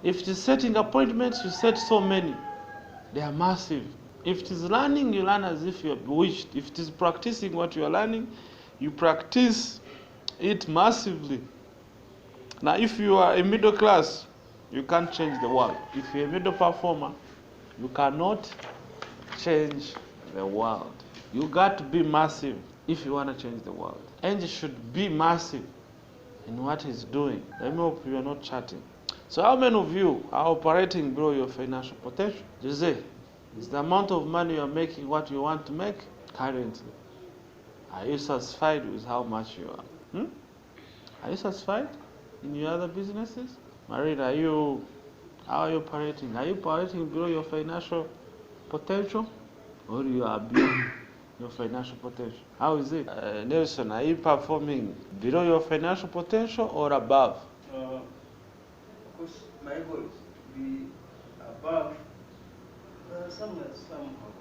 If it is setting appointments, you set so many. They are massive. If it is learning, you learn as if you are bewitched. If it is practicing what you are learning, you practice it massively. Now, if you are a middle class, you can't change the world. If you're a middle performer, you cannot change the world. You got to be massive if you want to change the world. Angie should be massive in what he's doing. Let me hope you are not chatting. So how many of you are operating below your financial potential? Jose, is the amount of money you are making what you want to make currently? Are you satisfied with how much you are? Are you satisfied in your other businesses? Marina, how are you operating? Are you operating below your financial potential? Or you are beyond your financial potential? How is it? Nelson, are you performing below your financial potential or above? Of course, my goal is to be above somewhere, somehow.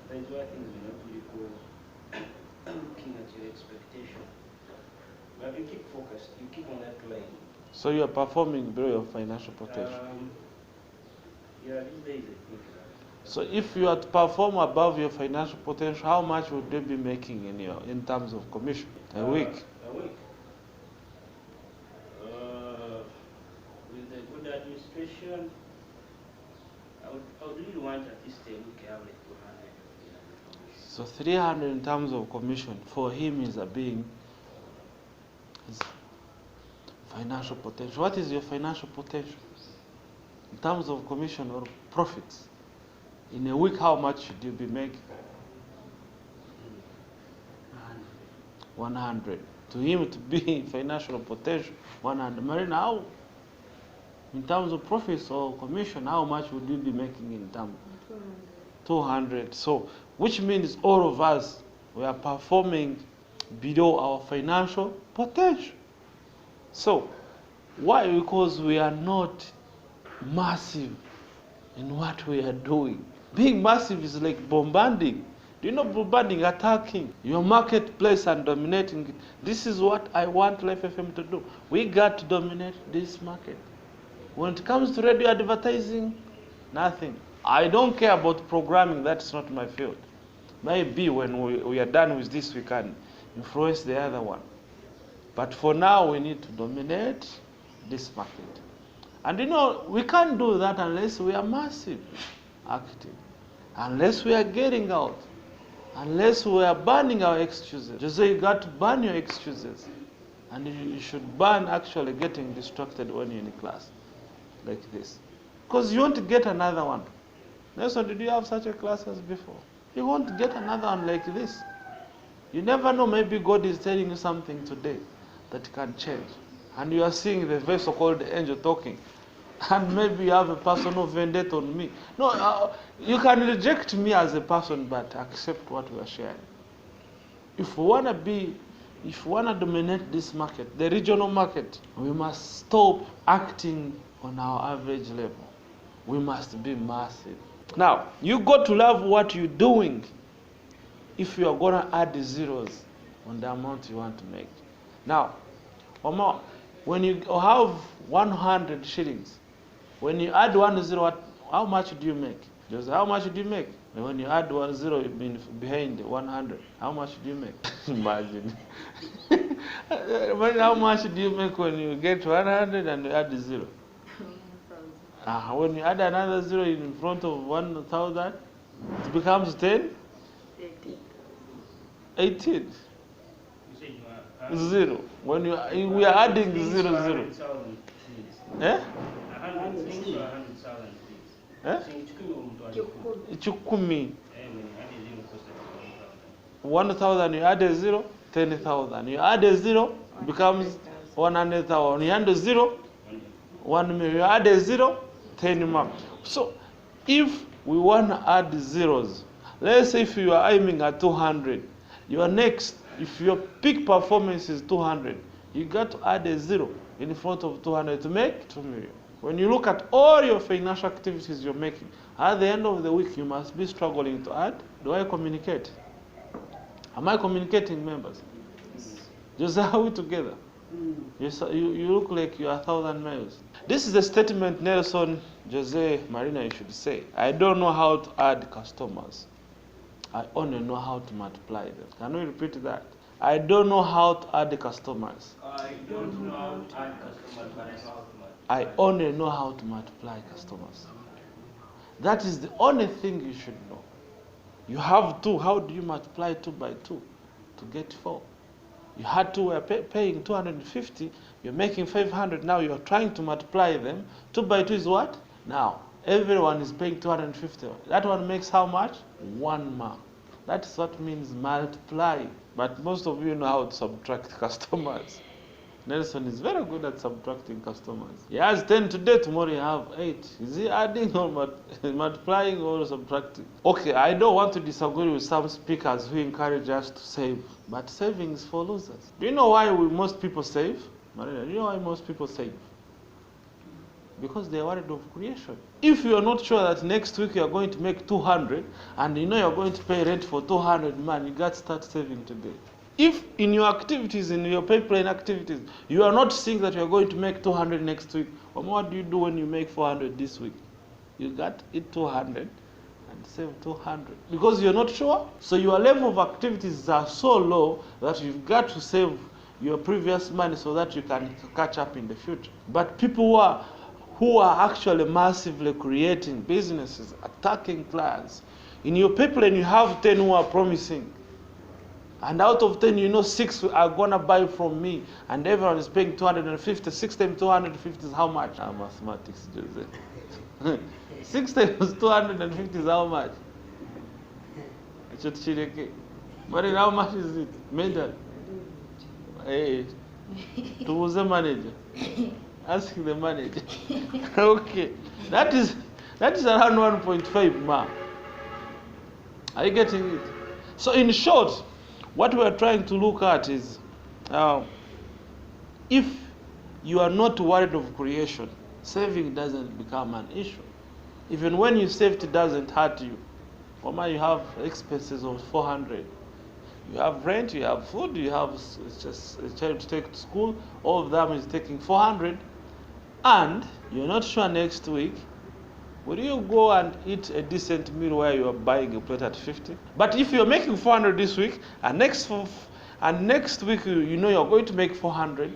That is why things will not really go looking at your expectation. But you keep focused, you keep on that line. So you are performing below your financial potential? Yeah, these days I think. So if you are to perform above your financial potential, how much would you be making in terms of commission a week? A week. With the good administration, I would really want at least a week I have like 200. So 300 in terms of commission for him is his financial potential. What is your financial potential in terms of commission or profits? In a week, how much should you be making? 100. To him to be financial potential, 100. Marina, how, in terms of profits or commission, how much would you be making in terms? 200. So, which means all of us, we are performing below our financial potential. So, why? Because we are not massive in what we are doing. Being massive is like bombarding. Do you know bombarding, attacking your marketplace and dominating it? This is what I want Life FM to do. We got to dominate this market. When it comes to radio advertising, nothing. I don't care about programming, that's not my field. Maybe when we are done with this, we can influence the other one. But for now, we need to dominate this market. And we can't do that unless we are massive, active. Unless we are getting out. Unless we are burning our excuses. Jose, you got to burn your excuses. And you should burn actually getting distracted when you're in class. Like this. Because you want to get another one. Nelson, did you have such a classes before? You want to get another one like this. You never know, maybe God is telling you something today that can change. And you are seeing the vessel called the angel talking. And maybe you have a personal vendetta on me. No, you can reject me as a person, but accept what we are sharing. If we want to dominate this market, the regional market, we must stop acting on our average level. We must be massive. Now, you got to love what you're doing if you are going to add the zeros on the amount you want to make. Now, Omar, when you have 100 shillings, when you add 1 zero, how much do you make? Just how much do you make? And when you add 1 zero behind 100, how much do you make? Imagine. How much do you make when you get 100 and you add 0? When you add another 0 in front of 1,000, it becomes 10? 18. 0. When we are adding 0. Eh? 1,000, you add a 0, 10,000. You add a 0, becomes 100,000. You add a 0, 1 million. You add a 0, 10 million. So, if we want to add zeros, let's say if you are aiming at 200, your next, if your peak performance is 200, you got to add a 0 in front of 200 to make 2 million. When you look at all your financial activities you're making, at the end of the week, you must be struggling to add. Do I communicate? Am I communicating, members? Just are we together? You look like you are 1,000 miles. This is a statement Nelson Jose Marina you should say. I don't know how to add customers. I only know how to multiply them. Can we repeat that? I don't know how to add the customers. I don't know how to add customers, but I know how to multiply. I only know how to multiply customers. That is the only thing you should know. You have 2. How do you multiply 2 by 2 to get 4? You had 2, were paying 250. You're making 500. Now you're trying to multiply them. 2 by 2 is what? Now, everyone is paying 250. That one makes how much? 1 mark. That's what means multiply. But most of you know how to subtract customers. Nelson is very good at subtracting customers. He has 10 today, tomorrow you have 8. Is he adding or multiplying or subtracting? Okay, I don't want to disagree with some speakers who encourage us to save. But saving is for losers. Do you know why most people save? Marina, do you know why most people save? Because they are worried of creation. If you are not sure that next week you are going to make 200 and you know you are going to pay rent for 200, man, you got to start saving today. If in your activities, in your pipeline activities, you are not seeing that you are going to make 200 next week, what do you do when you make 400 this week? You got it 200 and save 200 because you're not sure. So your level of activities are so low that you've got to save your previous money so that you can catch up in the future. But people who are actually massively creating businesses, attacking clients, in your pipeline you have 10 who are promising. And out of 10, you know 6 are going to buy from me. And everyone is paying 250. 6 times 250 is how much? Mathematics, Jose. 6 times 250 is how much? But how much is it? Medal. Hey, to the manager. Ask the manager. Okay. That is around 1.5 ma. Are you getting it? So in short, what we are trying to look at is if you are not worried of creation, saving doesn't become an issue. Even when you save, it doesn't hurt you. You have expenses of 400. You have rent, you have food, you have just a child to take to school. All of them is taking 400. And you're not sure next week, will you go and eat a decent meal where you are buying a plate at 50? But if you're making 400 this week, and next week you know you're going to make 400,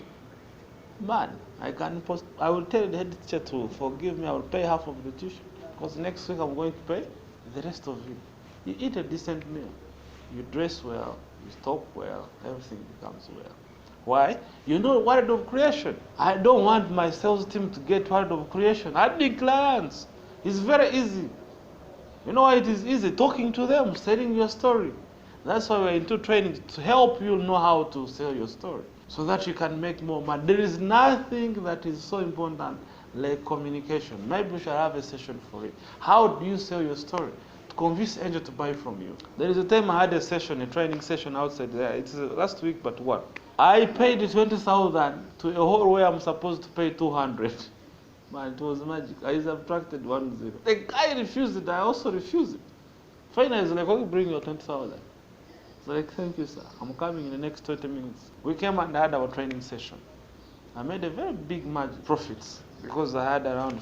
man, I will tell the head teacher to forgive me. I will pay half of the tuition because next week I'm going to pay the rest of it. You eat a decent meal, you dress well, you talk well, everything becomes well. Why? You're not worried of creation. I don't want my sales team to get worried of creation. Adding clients. It's very easy. You know why it is easy? Talking to them, selling your story. That's why we're into training, to help you know how to sell your story so that you can make more money. There is nothing that is so important like communication. Maybe we shall have a session for it. How do you sell your story? To convince Angel to buy from you. There is a time I had a training session outside there. It's last week, but what? I paid 20,000 to a hall where I'm supposed to pay 200. Man, it was magic. I subtracted 1 0. The guy refused it. I also refused it. Finally, he's like, okay, bring your 20,000. It's like, thank you, sir. I'm coming in the next 20 minutes. We came and had our training session. I made a very big profits because I had around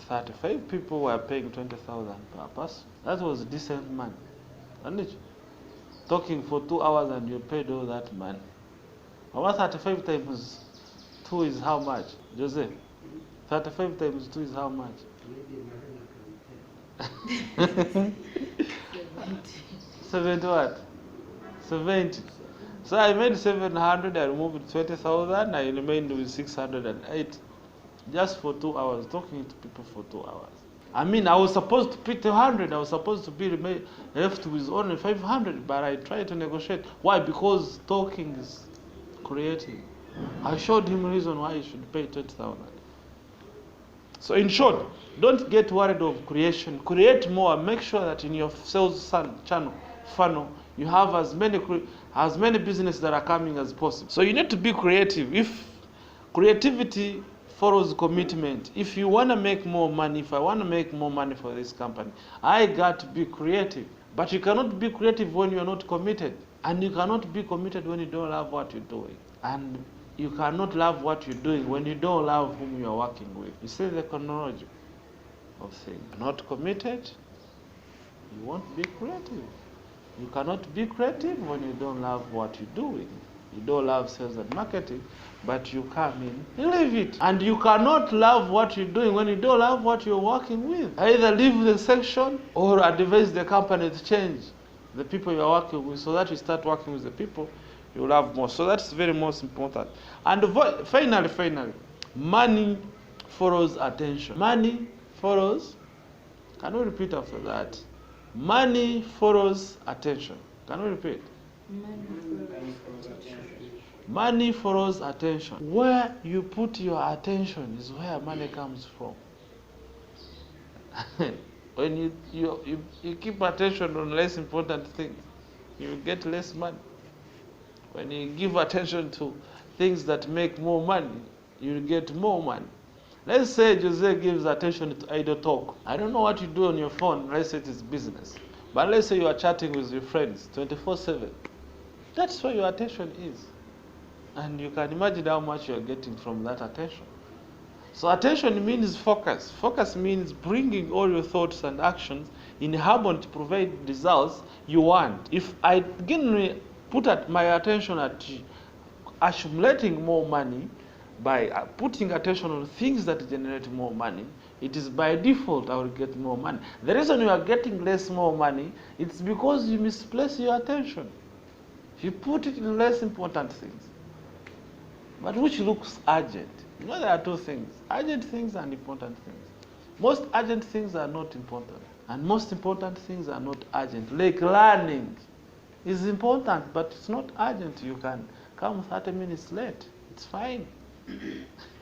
35 people who were paying 20,000 per person. That was decent money. Isn't it? Talking for 2 hours and you paid all that money. 35 times 2 is how much? Jose? 35 times 2 is how much? 70 what? 70. So I made 700, I removed 20,000, I remained with 608. Just for 2 hours, talking to people for 2 hours. I mean, I was supposed to pay 200, I was supposed to be left with only 500, but I tried to negotiate. Why? Because talking is creating. I showed him reason why he should pay 20,000. So in short, don't get worried of creation. Create more. Make sure that in your sales channel, funnel, you have as many businesses that are coming as possible. So you need to be creative. If creativity follows commitment, if you want to make more money, if I want to make more money for this company, I got to be creative. But you cannot be creative when you are not committed. And you cannot be committed when you don't love what you're doing. And you cannot love what you're doing when you don't love whom you are working with. You see the chronology of things. Not committed, you won't be creative. You cannot be creative when you don't love what you're doing. You don't love sales and marketing, but you come in, you leave it. And you cannot love what you're doing when you don't love what you're working with. Either leave the section or advise the company to change the people you're working with so that you start working with the people you love more. So that's very most important. And finally, money follows attention. Money follows, can we repeat after that? Money follows attention. Can we repeat? Money follows attention. Where you put your attention is where money comes from. When you keep attention on less important things, you get less money. When you give attention to things that make more money, you get more money. Let's say Jose gives attention to idle talk. I don't know what you do on your phone, let's say it is business. But let's say you are chatting with your friends 24/7. That's where your attention is. And you can imagine how much you are getting from that attention. So attention means focus. Focus means bringing all your thoughts and actions in harmony to provide results you want. If I put my attention at accumulating more money by putting attention on things that generate more money, it is by default I will get more money. The reason you are getting more money, it's because you misplace your attention. You put it in less important things, but which looks urgent. You know, there are two things: urgent things and important things. Most urgent things are not important, and most important things are not urgent. Like learning is important, but it's not urgent. You can come 30 minutes late. It's fine.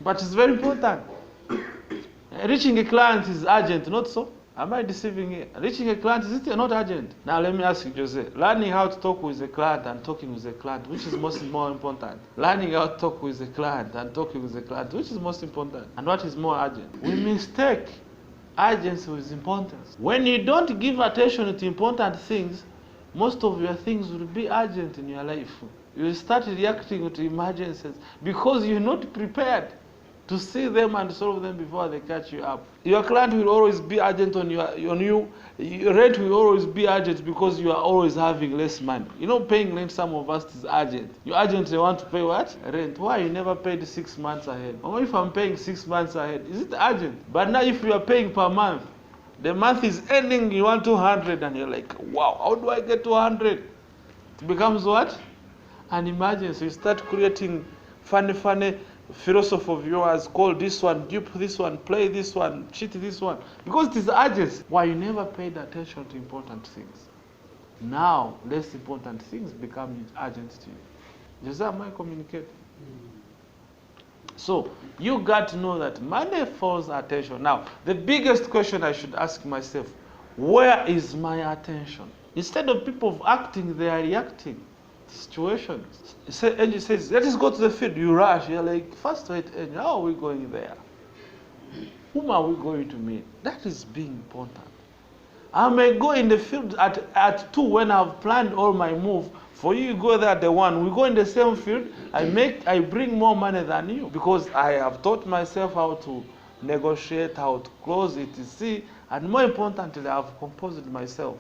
But it's very important. Reaching a client is urgent, not so? Am I deceiving you? Reaching a client, is it not urgent? Now let me ask you, Jose. Learning how to talk with a client and talking with a client, which is more important? Learning how to talk with a client and talking with a client, which is most important? And what is more urgent? We mistake urgency with importance. When you don't give attention to important things, most of your things will be urgent in your life. You will start reacting to emergencies because you're not prepared to see them and solve them before they catch you up. Your client will always be urgent on you. Your rent will always be urgent because you are always having less money. You know, paying rent, some of us is urgent. You urgently want to pay what? Rent. Why? You never paid 6 months ahead. Or if I'm paying 6 months ahead, is it urgent? But now if you are paying per month, the month is ending, you want 200, and you're like, wow, how do I get 200? It becomes what? An emergency. You start creating funny philosophy of yours, call this one, dupe this one, play this one, cheat this one, because it is urgent. Why? You never paid attention to important things. Now, less important things become urgent to you. Does that my communicate? So, you got to know that money follows attention. Now, the biggest question I should ask myself, where is my attention? Instead of people acting, they are reacting. Situations. Angel says, let us go to the field. You rush. You're like, first wait, Angel, how are we going there? Whom are we going to meet? That is being important. I may go in the field at 2 when I've planned all my move. For you go there at the 1. We go in the same field. I bring more money than you because I have taught myself how to negotiate, how to close it, and more importantly, I have composed myself.